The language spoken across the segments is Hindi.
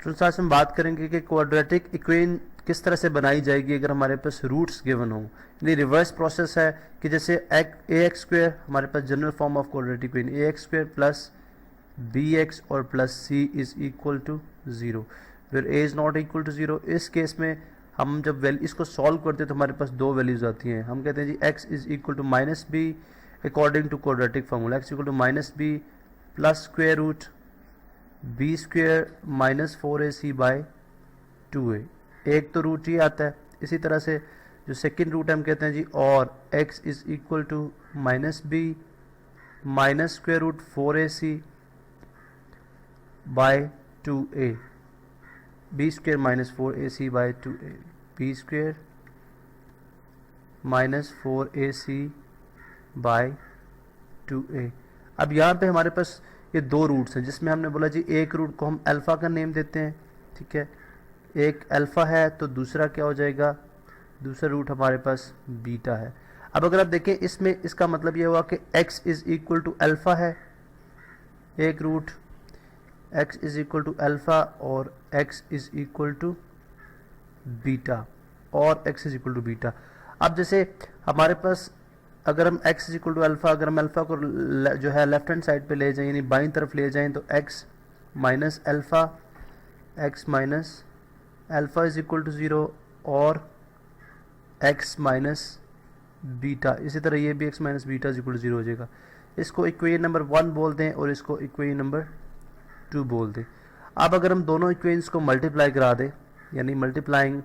स्टूडेंट्स आज हम बात करेंगे कि क्वाड्रेटिक इक्वेशन किस तरह से बनाई जाएगी अगर हमारे पास रूट्स गिवन हो। यानी रिवर्स प्रोसेस है कि जैसे ए एक्स स्क्वेयर हमारे पास general form of quadratic equation a x square plus b x और plus c is equal to zero, फिर a is not equal to zero. इस केस में हम जब वैल्यू इसको सॉल्व करते हैं तो हमारे पास दो वैल्यूज़ आती हैं। हम कहते हैं जी x is equal to minus b according to quadratic formula, x equal to minus b plus square root b square minus 4ac by 2a। एक तो रूट ये आता है। इसी तरह से जो सेकंड रूट हम कहते हैं जी और x is equal to minus B minus square root 4ac by 2a, B square minus 4ac by 2a, B square minus 4ac by 2a। अब यहाँ पे हमारे पास ये दो रूट्स हैं जिसमें हमने बोला जी एक रूट को हम अल्फ़ा का नेम देते हैं, ठीक है, एक अल्फ़ा है तो दूसरा क्या हो जाएगा, दूसरा रूट हमारे पास बीटा है। अब अगर आप देखें इसमें इसका मतलब ये हुआ कि x is equal to alpha है, एक root x is equal to alpha और x is equal to beta और x is equal to beta. अब जैसे हमारे पास अगर हम x is equal to alpha, अगर हम अल्फ़ा को जो है लेफ्ट हैंड साइड पे ले जाएं यानी बाईं तरफ ले जाएं तो x minus alpha, x minus alpha is equal to zero और x माइनस बीटा। इसी तरह ये भी x minus beta is equal to zero हो जाएगा। इसको इक्वेशन नंबर 1 बोल दें और इसको इक्वेशन नंबर 2 बोल दें। अब अगर हम दोनों इक्वेशंस को मल्टीप्लाई करा दें यानी मल्टीप्लाइंग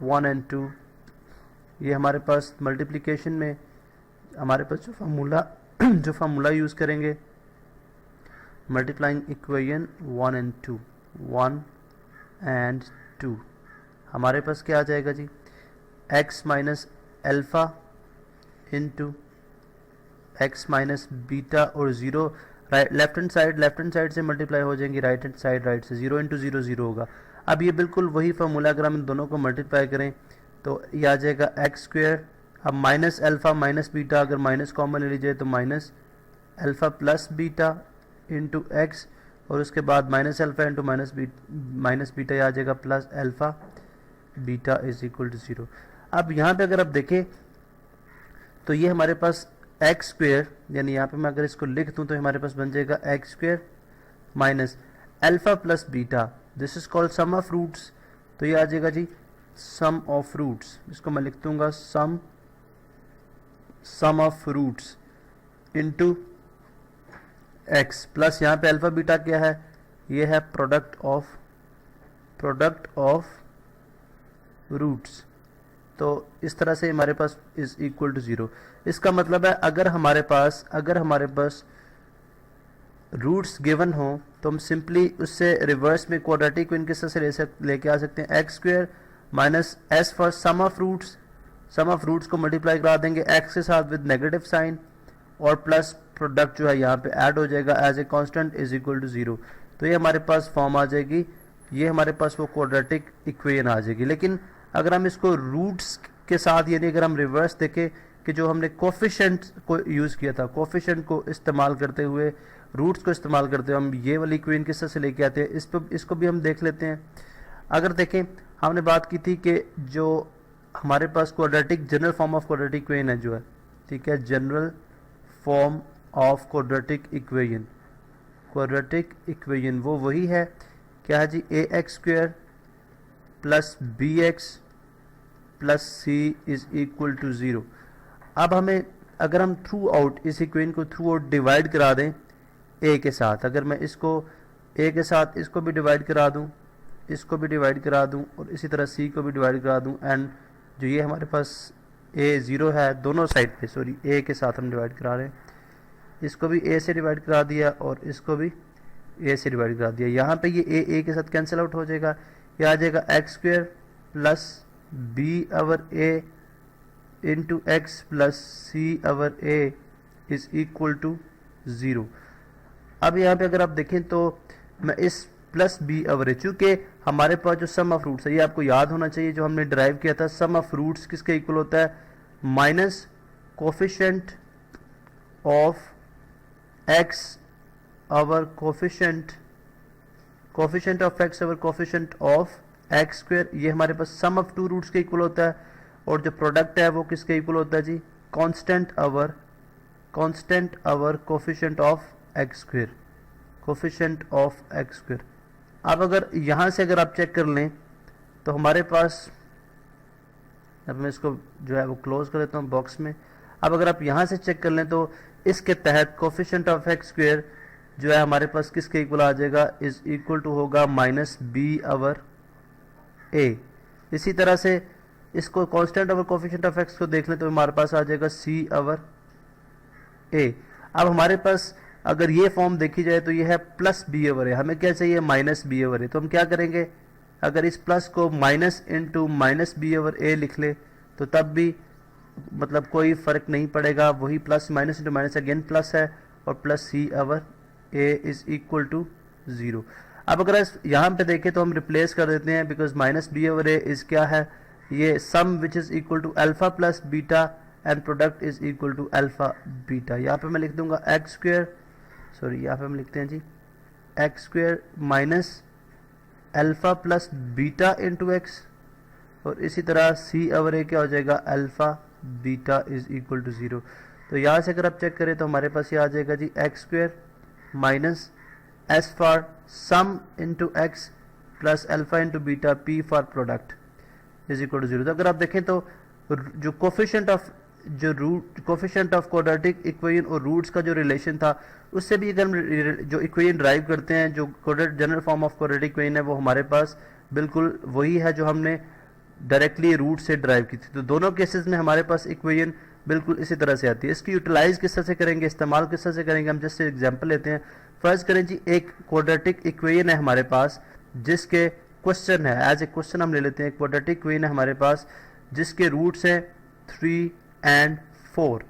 1 एंड 2, ये हमारे पास मल्टीप्लिकेशन में हमारे पास जो फार्मूला यूज़ करेंगे मल्टीप्लाइंग इक्वेशन 1 एंड 2, 1 एंड 2, हमारे पास क्या आ जाएगा जी x minus alpha into x minus beta और ज़ीरो लेफ्ट हैंड साइड से मल्टीप्लाई हो जाएंगी राइट हैंड साइड, राइट से 0 इंटू 0 0 होगा। अब ये बिल्कुल वही फार्मूला अगर हम इन दोनों को मल्टीप्लाई करें तो ये आ जाएगा एक्स स्क्वेयर। अब माइनस अल्फ़ा माइनस बीटा अगर माइनस कॉमन ले लीजिए तो minus alpha plus beta into x और उसके बाद minus alpha into minus beta ये आ जाएगा plus alpha beta is equal to zero. अब यहाँ पे अगर आप देखें तो ये हमारे पास एक्स स्क्वेयर यानी यहाँ पे मैं अगर इसको लिख दूँ तो हमारे पास बन जाएगा x square minus alpha plus beta, this is called sum of roots. तो ये आ जाएगा जी सम ऑफ रूट्स, इसको मैं लिख दूंगा sum of roots into x plus यहाँ पे अल्फा बीटा क्या है, ये है प्रोडक्ट ऑफ रूट्स। तो इस तरह से हमारे पास इज इक्वल टू ज़ीरो। इसका मतलब है अगर हमारे पास रूट्स गिवन हो तो हम सिंपली उससे रिवर्स में क्वाड्रेटिक इक्वेशन किस तरह से लेके आ सकते हैं, x square minus S for sum of roots को मल्टीप्लाई करा देंगे एक्स के साथ विद नेगेटिव साइन और प्लस प्रोडक्ट जो है यहाँ पे ऐड हो जाएगा as a constant is equal to zero. तो ये हमारे पास फॉर्म आ जाएगी, ये हमारे पास वो क्वाड्रेटिक इक्वेशन आ जाएगी। लेकिन अगर हम इसको रूट्स के साथ यानी अगर हम रिवर्स देखें कि जो हमने कोफिशिएंट को यूज़ किया था, कोफिशिएंट को इस्तेमाल करते हुए रूट्स को इस्तेमाल करते हुए हम ये वाली इक्वेशन किस तरह से लेके आते हैं, इसको भी हम देख लेते हैं। अगर देखें हमने बात की थी कि जो हमारे पास quadratic general form of quadratic equation है जो है, ठीक है, general form of quadratic equation वो वही है, क्या है जी a x square plus b x plus c is equal to zero. अब हमें अगर हम थ्रू आउट इस इक्वेशन को थ्रू आउट डिवाइड करा दें ए के साथ, अगर मैं इसको ए के साथ इसको भी डिवाइड करा दूं, इसको भी डिवाइड करा दूं और इसी तरह सी को भी डिवाइड करा दूं एंड जो ये हमारे पास ए ज़ीरो है दोनों साइड पे, सॉरी ए के साथ हम डिवाइड करा रहे हैं, इसको भी ए से डिवाइड करा दिया और इसको भी ए से डिवाइड करा दिया। यहाँ पे ये ए के साथ कैंसिल आउट हो जाएगा, ये आ जाएगा x square plus B over A into x plus C over A is equal to zero. अब यहाँ पे अगर आप देखें तो मैं इस प्लस बी अवर ए, चूँकि हमारे पास जो सम ऑफ रूट्स है ये आपको याद होना चाहिए, जो हमने ड्राइव किया था सम ऑफ रूट्स किसके इक्वल होता है, minus coefficient of x our coefficient coefficient of x over coefficient of x square, ये हमारे पास सम ऑफ टू रूट्स के इक्वल होता है, और जो प्रोडक्ट है वो किसके इक्वल होता है जी, constant over coefficient of x square, coefficient of x square. अब अगर यहाँ से अगर आप चेक कर लें तो हमारे पास, अब मैं इसको जो है वो क्लोज कर देता हूँ बॉक्स में। अब अगर आप यहाँ से चेक कर लें तो इसके तहत कोफिशिएंट ऑफ एक्स स्क्वायर जो है हमारे पास किसके इक्वल आ जाएगा, इज इक्वल टू होगा माइनस बी ओवर ए। इसी तरह से इसको constant over coefficient of x को देख लें तो हमारे पास आ जाएगा सी ओवर ए। अब हमारे पास अगर ये फॉर्म देखी जाए तो ये है प्लस बी ओवर ए, हमें क्या चाहिए, माइनस बी ओवर ए। तो हम क्या करेंगे, अगर इस प्लस को minus into minus b over a लिख ले तो तब भी मतलब कोई फर्क नहीं पड़ेगा, वही plus minus into minus again plus है, और plus C over A is equal to 0। अब अगर यहाँ पे देखें तो हम रिप्लेस कर देते हैं, because minus b over A is क्या है, ये sum which is equal to alpha plus beta and product is equal to alpha beta. यहाँ पे मैं लिख दूंगा एक्स स्क्वायर, सॉरी यहाँ पे हम लिखते हैं जी x square minus alpha plus beta into x, और इसी तरह सी ओवर ए क्या हो जाएगा, alpha beta is equal to 0। तो यहाँ से अगर आप चेक करें तो हमारे पास ये आ जाएगा जी x square minus S for sum into x plus alpha into beta p for product is equal to 0। तो अगर आप देखें तो जो कोफिशिएंट ऑफ क्वाड्रेटिक इक्वेशन और रूट्स का जो रिलेशन था, उससे भी अगर हम जो इक्वेशन ड्राइव करते हैं, जो general form of quadratic equation है वो हमारे पास बिल्कुल वही है जो हमने डायरेक्टली रूट से ड्राइव की थी। तो दोनों केसेस में हमारे पास इक्वेशन बिल्कुल इसी तरह से आती है। इसकी यूटिलाइज किस तरह से करेंगे, इस्तेमाल किस तरह से करेंगे, हम जैसे एग्जांपल लेते हैं। फर्ज करें जी एक क्वाड्रेटिक इक्वेशन है हमारे पास जिसके क्वेश्चन है, एज ए क्वेश्चन हम ले लेते हैं, क्वाड्रेटिक इक्वेशन है हमारे पास जिसके रूट्स हैं 3 एंड 4।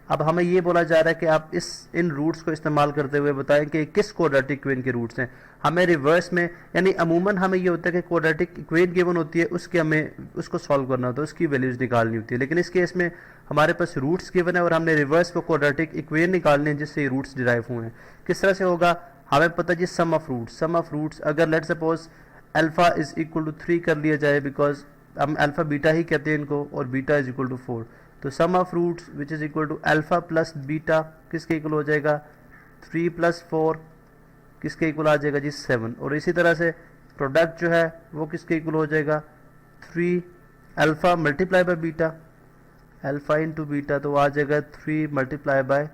अब हमें ये बोला जा रहा है कि आप इन रूट्स को इस्तेमाल करते हुए बताएं कि किस क्वाड्रेटिक इक्वेशन के रूट्स हैं। हमें रिवर्स में, यानी अमूमन हमें ये होता है कि क्वाड्रेटिक इक्वेशन गिवन होती है, उसके हमें उसको सॉल्व करना होता है, उसकी वैल्यूज निकालनी होती है। लेकिन इस केस में हमारे पास रूट्स गिवन है और हमने रिवर्स में क्वाड्रेटिक इक्वेशन निकालने हैं जिससे ये रूट्स डिराइव हुए हैं। किस तरह से होगा, हमें पता है जी सम ऑफ रूट्स अगर let suppose alpha is equal to 3 कर लिया जाए, बिकॉज हम अल्फा बीटा ही कहते हैं इनको, और बीटा इज इक्वल टू 4, तो sum of roots which is equal to alpha plus beta किसके इक्वल हो जाएगा, 3 प्लस 4 किसके इक्वल आ जाएगा जी 7। और इसी तरह से प्रोडक्ट जो है वो किसके इक्वल हो जाएगा, 3 alpha multiply by beta, alpha into beta तो आ जाएगा 3 मल्टीप्लाई बाय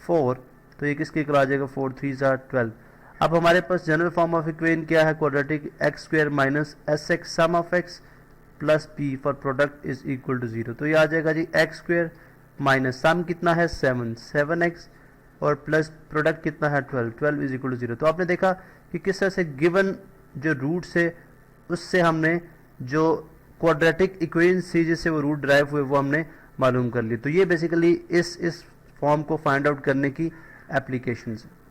4, तो ये किसके इक्वल आ जाएगा 4 3 12। अब हमारे पास जनरल फॉर्म ऑफ इक्वेशन क्या है, quadratic x square minus S x sum of x plus P for product is equal to 0। तो ये आ जाएगा जी एक्स स्क्वायर माइनस सम कितना है 7x और प्लस प्रोडक्ट कितना है 12 इज इक्वल टू 0। तो आपने देखा कि किस तरह से गिवन जो रूट्स है उससे हमने जो क्वाड्रेटिक इक्वेशन सी जिससे वो रूट ड्राइव हुए वो हमने मालूम कर ली। तो ये बेसिकली इस फॉर्म को फाइंड आउट करने की एप्लीकेशंस है।